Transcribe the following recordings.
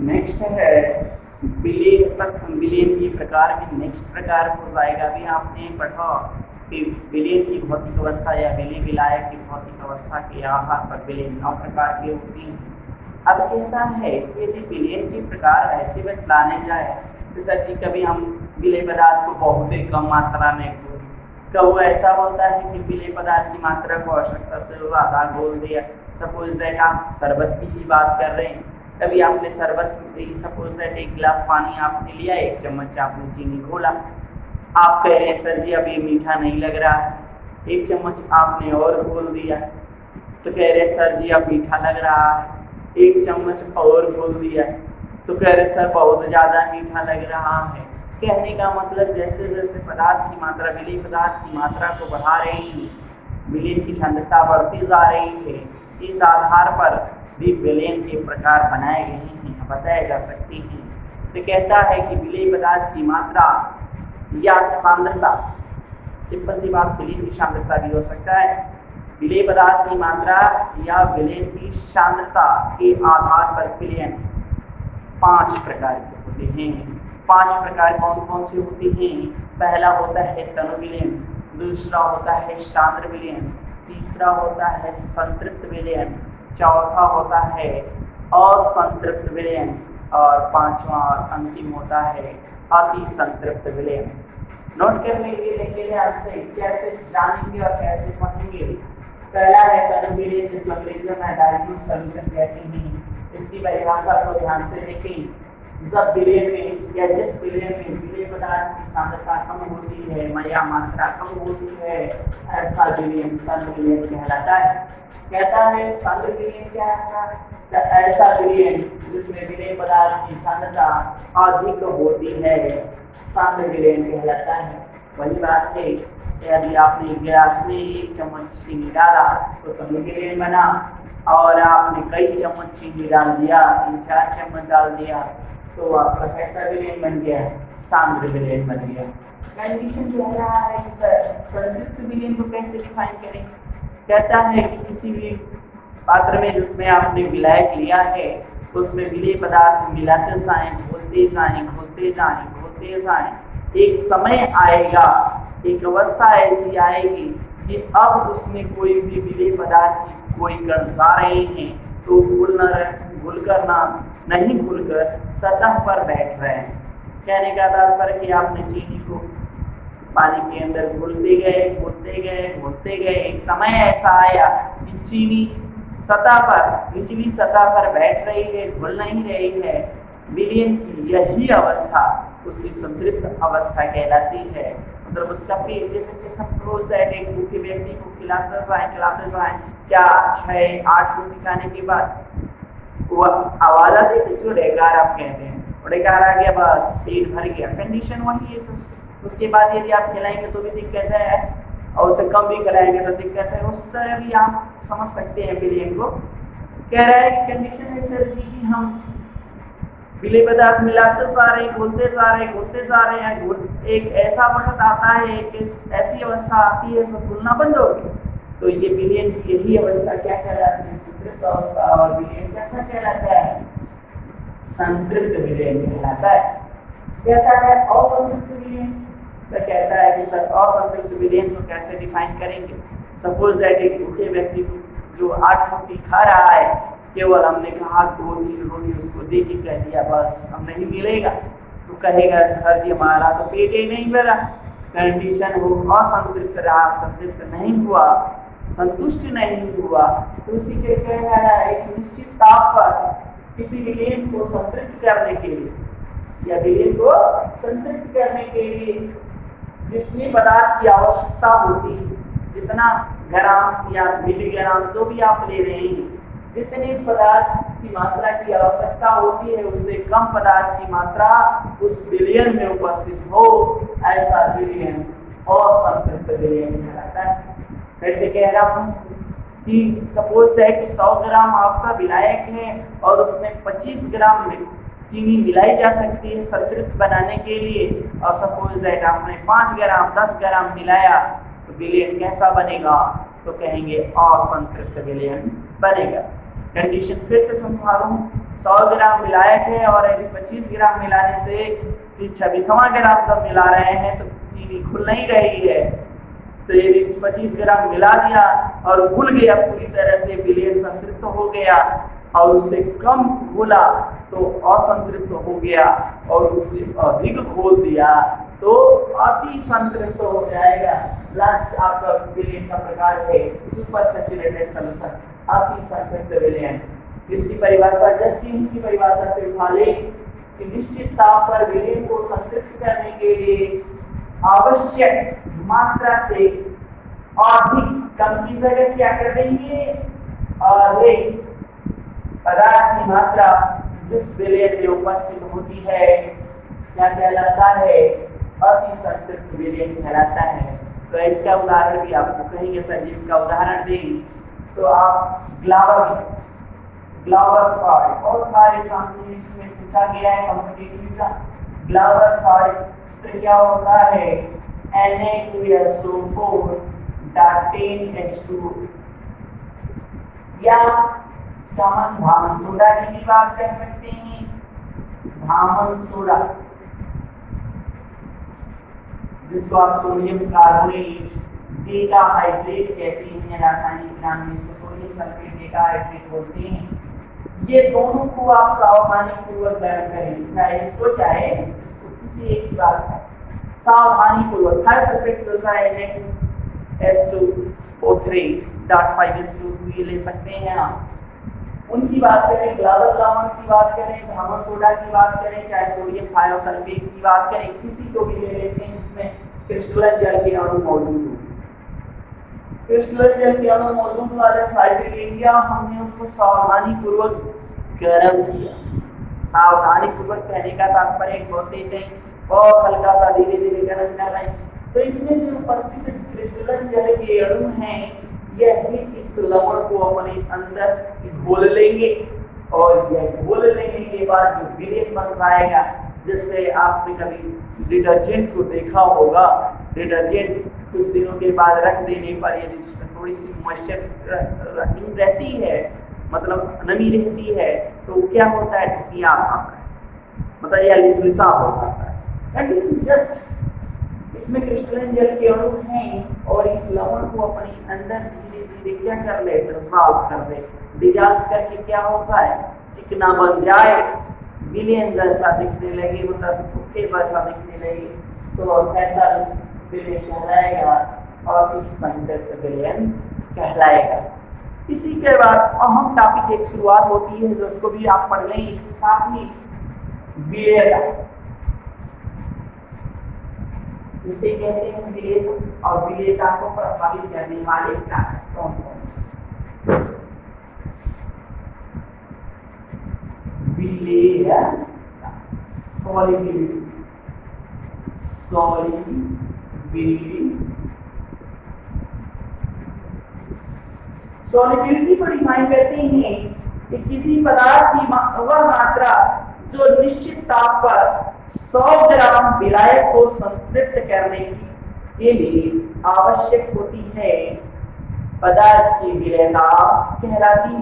Next है विलियन की प्रकार में नेक्स्ट प्रकार हो जाएगा। अभी आपने पढ़ा कि विलियन की भौतिक अवस्था या विलय की भौतिक अवस्था के आधार पर विलियन 9 प्रकार के होती हैं। अब कहता है कि यदि विलियन के प्रकार ऐसे बतलाने जाए, जैसा कि कभी हम विलेय पदार्थ को बहुत ही कम मात्रा में घोल, कब ऐसा होता है कि विलेय पदार्थ की मात्रा को आवश्यकता से ज़्यादा घोल दिया। सपोज दैट आप शरबत की ही बात कर रहे हैं, कभी आपने शरबत, सपोज दैट एक गिलास पानी आपने लिया, 1 चम्मच आपने चीनी घोला, आप कह रहे हैं सर जी अब ये मीठा नहीं लग रहा है, 1 चम्मच आपने और घोल दिया, तो कह रहे सर जी अब मीठा लग रहा है, 1 चम्मच और घोल दिया, तो कह रहे सर बहुत ज़्यादा मीठा लग रहा है। कहने का मतलब जैसे जैसे पदार्थ की मात्रा, विलेय पदार्थ की मात्रा को बढ़ा रही है, विलेय की सांद्रता बढ़ती जा रही है, इस आधार पर भी विलेय के प्रकार बनाए गए हैं, बताए जा सकते हैं। तो कहता है कि विलेय पदार्थ की मात्रा या सांद्रता, सिंपल सी बात, विलेय की सांद्रता भी हो सकता है, विलेय पदार्थ की मात्रा या विलेय की सांद्रता के आधार पर विलेय 5 प्रकार के होते हैं। 5 प्रकार कौन कौन से होते हैं? पहला होता है तनु विलेय, दूसरा होता है सांद्र विलेय, तीसरा होता है संतृप्त विलेय, चौथा होता है असंतृप्त विलेय और 5वां और अंतिम होता है अति संतृप्त विलेय। नोट कर लीजिए, देखिए आपसे कैसे जानेंगे और कैसे पढ़ेंगे। पहला है तनु विलेय, जिसको अंग्रेजी में डाइल्यूट सॉल्यूशन कहते हैं। इसकी परिभाषा को ध्यान से देखें। जब विलेय में या जिस विलेय में विलेय पदार्थ की सांद्रता कम होती है या मात्रा कम होती है, ऐसा विलेय तनु विलेय कहलाता है। कहता है सांद्र विलेय क्या है? तो ऐसा विलेय जिसमें विलेय पदार्थ की सांद्रता अधिक होती है, सांद्र विलेय कहलाता है। वही बात है, यदि आपने गिलास में 1 चम्मच चीनी डाला तो तनु विलेय बना, और आपने कई चम्मच चीनी डाल दिया, 3-4 चम्मच डाल दिया, तो आपका कैसा विलेय बन गया? सांद्र विलेय बन गया। कंडीशन कह रहा है कि सर संतृप्त विलेय को कैसे डिफाइन करें? कहता है कि किसी भी पात्र में जिसमें आपने विलायक लिया है, उसमें विलेय पदार्थ मिलाते जाएं, घोलते जाएं, घोलते जाएं, घोलते जाएं, एक समय आएगा, एक अवस्था ऐसी आएगी कि अब उसमें कोई भी विलेय पदार्थ की कोई कण जा रहे हैं तो नहीं घुलकर सतह पर बैठ रहे हैं। कहने का तात्पर्य कि आपने चीनी को पानी के अंदर घुलते गए, एक समय ऐसा आया कि चीनी सतह पर, निचली सतह पर बैठ रही है, घुल नहीं रही है। विलेय की यही अवस्था उसकी संतृप्त अवस्था कहलाती है। मतलब उसका पेट, जैसे सपोज दैट एक भूखे व्यक्ति को खिलाते जाएं 4, 6, 8 रोटी खाने के बाद वो आवाज आती है, इसको डेकार आप कहते हैं, डेकार आ गया, बस पेट भर गया, कंडीशन वही है। उसके बाद यदि आप खिलाएंगे तो भी दिक्कत है, और उससे कम भी खिलाएंगे तो दिक्कत है। उस तरह भी आप समझ सकते हैं विलेय को। कह रहा है कि कंडीशन ऐसे रही कि हम विलेय पदार्थ मिलाते जा रहे हैं, घोलते जा रहे हैं, एक ऐसा वक्त आता है, एक ऐसी अवस्था आती है तो घुलना बंद हो गया, तो ये विलेय की यही अवस्था क्या कहलाती है? संतृप्त अवस्था। और विलेय कैसा कहलाता है? संतृप्त विलेय कहलाता है। कहता है असंतृप्त विलेय, तो कहता है कि सर असंतृप्त विलेय को कैसे डिफाइन करेंगे? सपोज दैट एक भूखे व्यक्ति को जो 8 रोटी खा रहा है, केवल हमने कहा 2-3 रोटी उसको दे के कह दिया बस अब नहीं मिलेगा, तो कहेगा सर जी हमारा तो पेट ही नहीं भरा। कंडीशन वो असंतृप्त रहा, संतृप्त नहीं हुआ, संतुष्ट नहीं हुआ, तो उसी के कह रहा है एक निश्चित ताप पर किसी विलेय को संतृप्त करने के लिए या विलेय को संतृप्त करने के लिए जितनी पदार्थ की आवश्यकता होती है, जितना ग्राम या मिलीग्राम जो भी आप ले रहे हैं, जितने पदार्थ की मात्रा की आवश्यकता होती है उससे कम पदार्थ की मात्रा उस विलेय में उपस्थित हो, ऐसा विलेय असंतृप्त विलेय कहलाता है। फिर कह रहा हूँ कि सपोज दैट 100 ग्राम आपका विलायक है और उसमें 25 ग्राम में चीनी मिलाई जा सकती है संतृप्त बनाने के लिए, और सपोज दैट आपने 5 ग्राम 10 ग्राम मिलाया, तो विलेय कैसा बनेगा? तो कहेंगे असंतृप्त विलेय बनेगा। कंडीशन फिर से समझा दूं, 100 ग्राम विलायक है और यदि 25 ग्राम मिलाने से 26वां ग्राम जब मिला रहे हैं तो चीनी घुल नहीं रही है। तो यदि 25 ग्राम मिला दिया और घुल गया पूरी तरह से, विलयन संतृप्त हो गया, और उससे कम घुला तो असंतृप्त हो गया, और उससे अधिक घोल दिया तो अति संतृप्त हो जाएगा। लास्ट आपका विलयन का प्रकार है सुपर सैचुरेटेड सॉल्यूशन, अति संतृप्त विलयन। इसकी परिभाषा जस्टिन की परिभाषा से उठा ले कि निश्चित ताप पर विलयन को संतृप्त करने के लिए आवश्यक मात्रा से अधिक, कम की जगह क्या कर देंगे, अधिक पदार्थ की मात्रा जिस विलयन में उपस्थित होती है क्या कहलाता है, अति संतृप्त विलयन कहलाता है। तो इसका उदाहरण भी आपको कहेंगे सर जी, इसका उदाहरण दें तो आप ग्लावर फॉल्ट, बहुत बार एग्जामिनेशन में पूछा गया है कॉम्पिटिटिव एग्जाम। ग्लावर फॉल्ट क्या होता है, Na2SO4 10H2, या कॉमन भामन सोडा की भी बात कर सकते हैं। भामन सोडा जिसको आप सोडियम कार्बोनेट डेकाहाइड्रेट कहते हैं, रासायनिक नाम में इसको सोडियम सल्फेट डेकाहाइड्रेट बोलते हैं। ये दोनों को आप सावधानी पूर्वक ग्रहण करें, चाहे इसको चाहे इसको, किसी एक की बात है सावधानी पूर्वक। थायोसल्फेट होता है Na2SO3.5H2 ये ले सकते हैं आप। उनकी बात करें, ग्लावर लवण की बात करें, भामन सोडा की बात करें, चाहे सोडियम थायोसल्फेट की बात करें, किसी को भी ले लेते हैं जिसमें क्रिस्टलन जल के अणु मौजूद हो। क्रिस्टलन जल के अणु मौजूद वाले साइड ले लिया हमने, उसको सावधानी पूर्वक गर्म किया। सावधानी पूर्वक कहने का तात्पर्य बहुत तेज है, बहुत हल्का सा धीरे धीरे गर्म कर रहे हैं। तो इसमें जो उपस्थित क्रिस्टलन जल के अणु हैं यह भी इस लवण को अपने अंदर घोल लेंगे, और यह घोल लेने के बाद जो विलयन बन जाएगा, जिससे आपने कभी डिटर्जेंट को देखा होगा, डिटर्जेंट कुछ दिनों के बाद रख देने पर यदि उसमें थोड़ी सी मॉइस्चर रहती है, मतलब नमी रहती है, तो क्या होता है, ढकिया साफ है, मतलब यह लिसलिसा हो जाता है। एंड दिस इज जस्ट, इसमें क्रिस्टलन जल के अणु हैं और इस लवण को अपने अंदर धीरे धीरे क्या कर ले, डिसॉल्व कर दे। डिसॉल्व करके क्या होता है, चिकना बन जाए, विलयन जैसा दिखने लगे, मतलब थुक्के जैसा दिखने लगे, तो कैसा विलयन कहलाएगा, और इस संतृप्त विलयन कहलाएगा। इसी के बाद अहम टॉपिक एक शुरुआत होती है जिसको भी आप पढ़ लें, इसके साथ ही विलेयता, इसे कहते हैं विलेयता, और विलेयता को प्रभावित करने वाले कारक कौन कौन से। विलेयता, सॉलिबिलिटी, सॉलिबिलिटी को डिफाइन करते हैं कि किसी पदार्थ की वह मात्रा जो निश्चित ताप पर 100 ग्राम विलायक को संतृप्त करने के लिए आवश्यक होती है, पदार्थ की विलेयता कहलाती।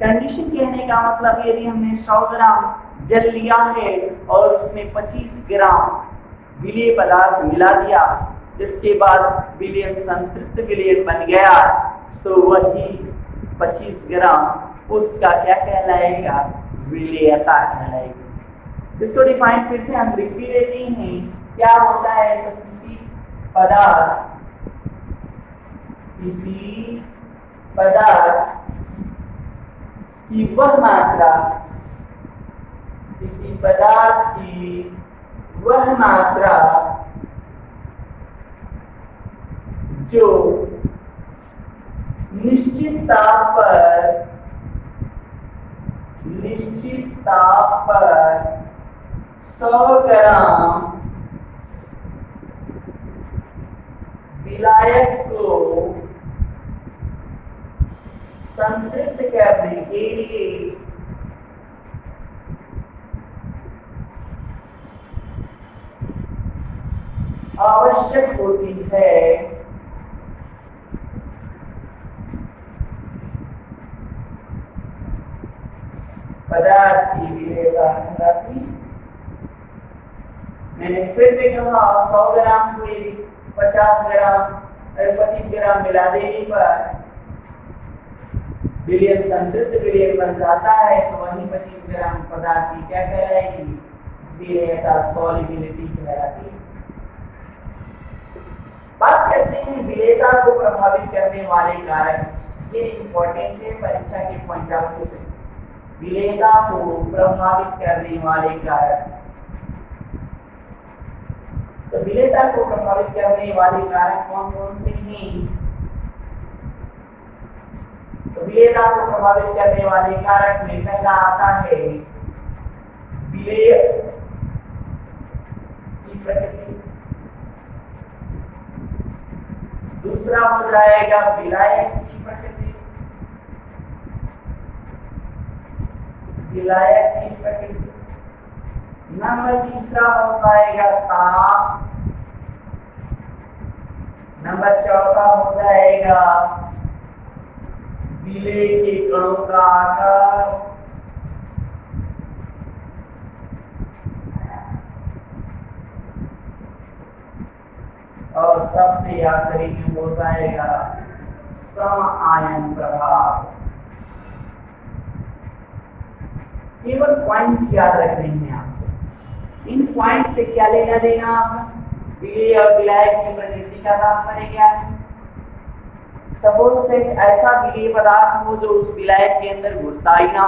कंडीशन कहने का मतलब, यदि हमने 100 ग्राम जल लिया है और उसमें 25 ग्राम विलेय पदार्थ मिला दिया, जिसके बाद विलयन संतृप्त विलयन बन गया, तो वही 25 ग्राम उसका क्या कहलाएगा, विलेयता कहलाएगी। इसको डिफाइन फिर से हम लिख भी देते हैं, क्या होता है, तो किसी पदार्थ की वह मात्रा, किसी पदार्थ की वह मात्रा जो निश्चित ताप पर 100 ग्राम विलायक को संतृप्त करने के लिए आवश्यक होती है, पदार्थ की विलेयता कहलाती। मैंने फिर भी कहा 100 ग्राम को 50 ग्राम 25 ग्राम मिला देने पर विलयन संतृप्त विलयन बन जाता है, तो वही 25 ग्राम पदार्थ की क्या कहलाएगी, विलेयता सॉल्युबिलिटी कहलाती है। बात करते हैं विलेयता को प्रभावित करने वाले कारक। ये इंपॉर्टेंट है परीक्षा के पॉइंट ऑफ व्यू से। विलेयता को प्रभावित करने वाले कारक, तो विलेयता को प्रभावित करने वाले कारक कौन कौन से हैं? तो विलेयता को प्रभावित करने वाले कारक में पहला आता है विलेय की प्रकृति, दूसरा हो जाएगा विलायक की प्रकृति, विलायक की प्रकृति, नंबर तीसरा हो जाएगा ताप, नंबर चौथा हो जाएगा विलेय के कणों का आकार, और सबसे आखिरी में हो जाएगा सम आयन प्रभाव। केवल पॉइंट्स याद रखने हैं आपको। इन पॉइंट से क्या लेना देना आपका, विलेय और विलायक की प्रकृति का तात्पर्य क्या है। सपोज सेट ऐसा विलेय पदार्थ हो जो उस विलायक के अंदर घुलता ही ना।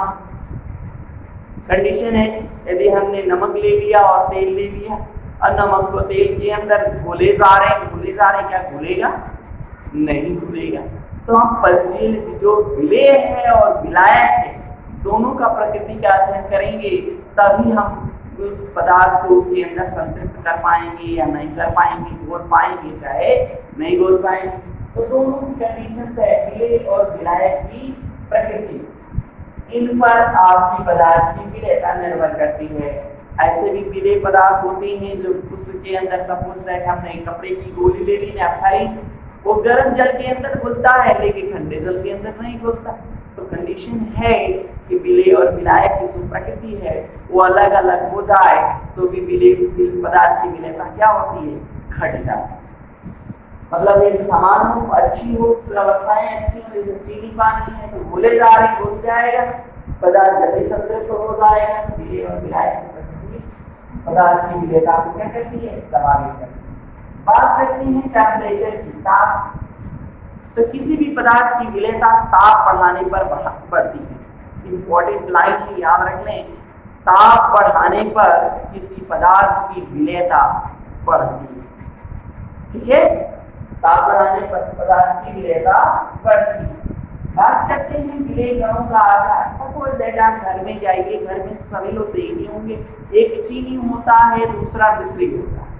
कंडीशन है यदि हमने नमक ले लिया और तेल ले लिया और नमक को तेल के अंदर घोले जा रहे, क्या घुलेगा? नहीं घुलेगा। तो हम पलजील जो विलेय है और विलायक है दोनों का प्रकृति का अध्ययन करेंगे, तभी हम उस पदार्थ को उसके अंदर संतृप्त कर पाएंगे या नहीं कर पाएंगे, घोल पाएंगे चाहे नहीं घोल पाएंगे। तो दोनों की कंडीशन है विलेय और विलायक की प्रकृति, इन पर आपकी पदार्थ की विलेयता निर्भर करती है। ऐसे भी विलेय पदार्थ होते हैं जो उसके अंदर सपोज दैट हमने कपड़े की गोली ले ली नैपथलीन, वो गर्म जल के अंदर घुलता है लेकिन ठंडे जल के अंदर नहीं घुलता। तो कंडीशन है कि विलेय और विलायक की जो प्रकृति है वो अलग अलग हो जाए तो भी विलेय पदार्थ की विलेयता क्या होती है, घट जाती है। मतलब यदि समान हो, अच्छी हो, अवस्थाएं अच्छी हो, जैसे चीनी पानी है तो घुले जा रहे घुल जाएगा, पदार्थ जल्दी संतृप्त हो जाएगा। विलेय और विलायक की प्रकृति पदार्थ की विलेयता को क्या करती है, प्रभावित करती है। बात करते हैं टेम्परेचर की, ताप। तो किसी भी पदार्थ की विलेयता ताप बढ़ाने पर बढ़ती है। इंपॉर्टेंट लाइन है, याद रख लें, ताप बढ़ाने पर किसी पदार्थ की विलेयता बढ़ती है। ठीक है, ताप बढ़ाने पर पदार्थ की विलेयता बढ़ती है। बात करते हैं विलेय कणों का आकार। सपोज दैट आप घर में जाइए, घर में सभी लोग देखे होंगे, एक चीनी होता है दूसरा मिश्री होता है,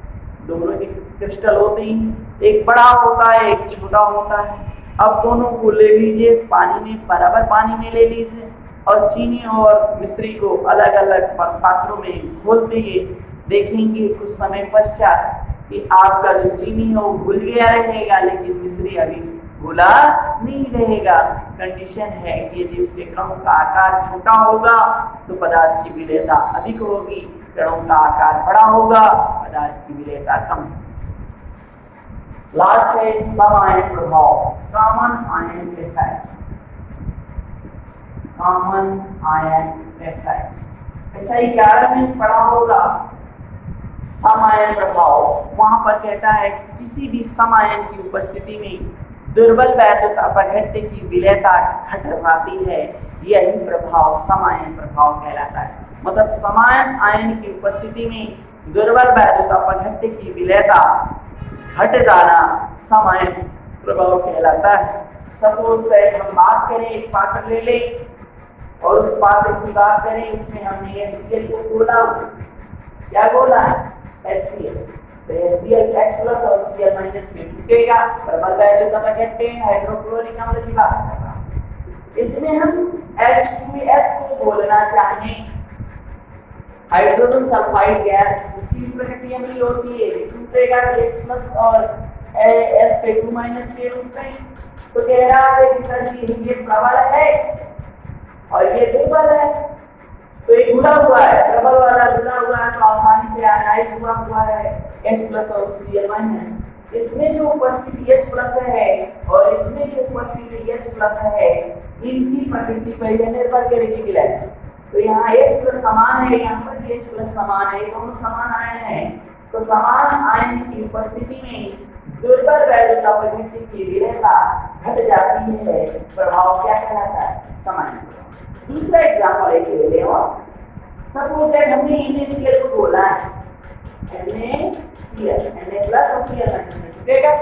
दोनों के क्रिस्टल होते हैं, एक बड़ा होता है एक छोटा होता है। अब दोनों को ले लीजिए, पानी में बराबर पानी में ले लीजिए और चीनी और मिश्री को अलग अलग पात्रों में घोल दीजिए। देखेंगे कुछ समय पश्चात कि आपका जो चीनी है वो घुल गया रहेगा लेकिन मिश्री अभी घुला नहीं रहेगा। कंडीशन है कि यदि उसके कणों का आकार छोटा होगा तो पदार्थ की विलेयता अधिक होगी, कणों का आकार बड़ा होगा पदार्थ की विलेयता कम। लास्ट है सम आयन प्रभाव, common ion effect. Common ion effect अच्छा 11 में पढ़ा होगा सम आयन प्रभाव। वहां पर कहता है कि किसी भी सम आयन की उपस्थिति में दुर्बल वैद्युत अपघट्य की विलेयता घट जाती है। यही प्रभाव सम आयन प्रभाव कहलाता है। मतलब समान आयन की उपस्थिति में दुर्बल वैद्युत अपघट्य की विलेयता घट जाना सम आयन प्रभाव कहलाता है। सपोज दैट हम बात करें, एक पात्र ले लें और उस पात्र की बात करें, उसमें हमने HCl को घोला, क्या घोला है, HCl। तो HCl H प्लस और Cl माइनस में टूटेगा, प्रबल वैद्युत अपघट्य हाइड्रोक्लोरिक अम्ल की बात कर रहा हूं। इसमें हम H2S को घोलना चाहें, हाइड्रोजन सल्फाइड गैस, उसकी प्रकृति अम्लीय होती है, टूटेगा H प्लस और Sp2 माइनस के रूप में। तो कह रहा है कि सर ये प्रबल है और ये दुर्बल है, तो ये जुड़ा हुआ है, डबल वाला जुड़ा हुआ है, तो आसानी से आयनाइज हुआ है H प्लस और Cl माइनस। इसमें जो उपस्थिति H प्लस है और इसमें जो उपस्थिति H प्लस है, इनकी प्रकृति पर यह निर्भर करेगी विलय। तो यहाँ H प्लस समान है, यहाँ पर भी H प्लस समान है, दोनों समान आयन हैं। तो समान आयन की उपस्थिति में दुर्बल वैधता प्रकृति की विलयता घट जाती है, प्रभाव क्या कहलाता है? सामान्य। दूसरा एग्जांपल एक ले लें और सपोज दैट हमने NaCl को बोला है, NaCl, Na प्लस और Cl माइनस, ठीक है।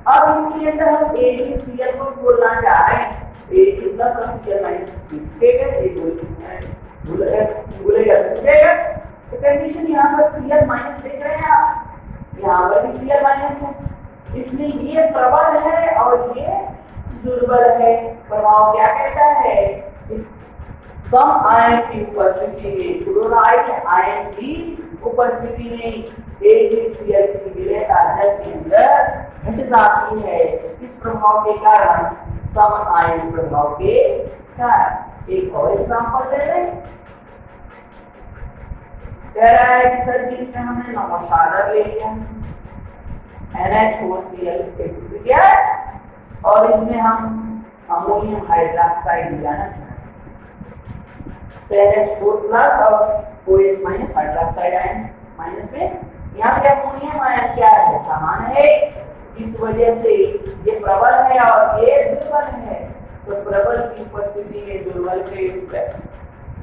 अब इसके अंदर हम AgCl को बोलना चाह रहे हैं, Ag प्लस और Cl माइनस, ठीक है, ये भूलेगा, ठीक है। तो कंडीशन यहाँ पर Cl माइनस देख रहे हैं आप, यहाँ पर भी Cl माइनस है, इसलिए ये प्रबल है और ये दुर्बल है। प्रभाव क्या कहता है? सम आयन की उपस्थिति में, क्लोराइड आयन की उपस्थिति में AgCl की विलयता जल के अंदर घट जाती है। इस प्रभाव के कारण, सम आयन प्रभाव के कारण। एक और एग्जांपल ले लें। कह रहा है कि सर जी इसमें हमने नमोशादर ले लिया, NH4Cl क्या है, और इसमें हम अमोनियम हाइड्रोक्साइड मिलाना चाहते हैं, तो NH4 प्लस और OH minus hydroxide ion minus में, यहाँ पे अमोनियम आयन क्या है? समान है, इस वजह से ये प्रबल है और ये दुर्बल है। तो प्रबल की उपस्थिति में दुर्बल के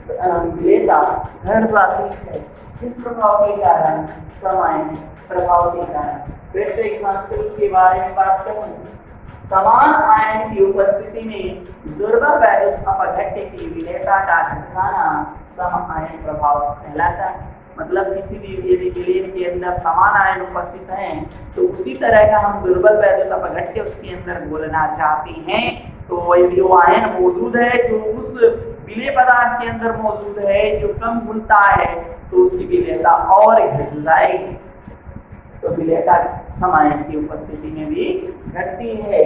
विलयता घट जाती है। इस प्रभाव के कारण, समान प्रभाव के कारण। फिर से एग्जांपल के बारे में बात करूं, समान आयन की उपस्थिति में दुर्बल वैद्युत अपघट्य की विलयता का घटाना सम आयन प्रभाव कहलाता है। मतलब किसी भी यदि विलयन के अंदर समान आयन उपस्थित हैं, तो उसी तरह का हम दुर्बल वैद्युत अपघट्य उसके अंदर बोलना चाहते हैं, तो यदि वो आयन मौजूद है जो उस विलय पदार्थ के अंदर मौजूद है, जो कम घुलता है, तो उसकी विलयता और घट जाएगी। तो विलयता समायन की उपस्थिति में भी घटती है।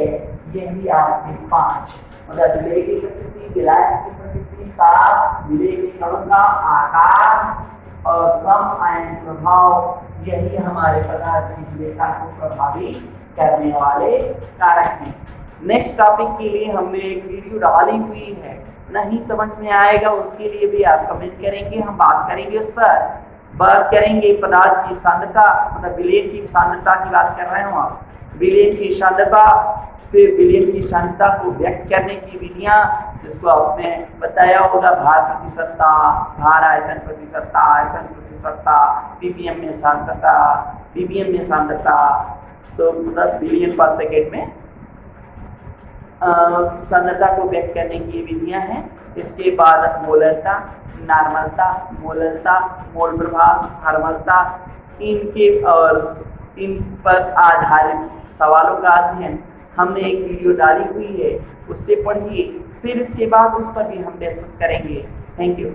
यही आपके 5 मतलब विलय की प्रकृति, विलायक की प्रकृति, ताप, विलय के कणों का आकार और सम आयन प्रभाव, यही हमारे पदार्थ की विलयता को प्रभावित करने वाले कारक हैं। नेक्स्ट टॉपिक के लिए हमने एक वीडियो डाली हुई है, नहीं समझ में आएगा उसके लिए भी आप कमेंट करेंगे, हम बात करेंगे उस पर। बात करेंगे पदार्थ की सांद्रता, मतलब विलयन की सांद्रता की बात कर रहे हो आप, विलयन की सांद्रता, फिर विलयन की सांद्रता को व्यक्त करने की विधियां, जिसको आपने बताया होगा, भार प्रतिशतता, भार आयतन प्रतिशतता, आयतन प्रतिशतता, ppm में सांद्रता, ppm में सांद्रता, तो मतलब विलयन पर सेकेंड में सांद्रता को व्यक्त करने की विधियां हैं। इसके बाद मोलरता, नॉर्मलता, मोलरता, मोल प्रभास, थर्मलता, इनके और इन पर आधारित सवालों का अध्ययन हमने एक वीडियो डाली हुई है, उससे पढ़िए, फिर इसके बाद उस पर भी हम डिस्कस करेंगे। Thank you.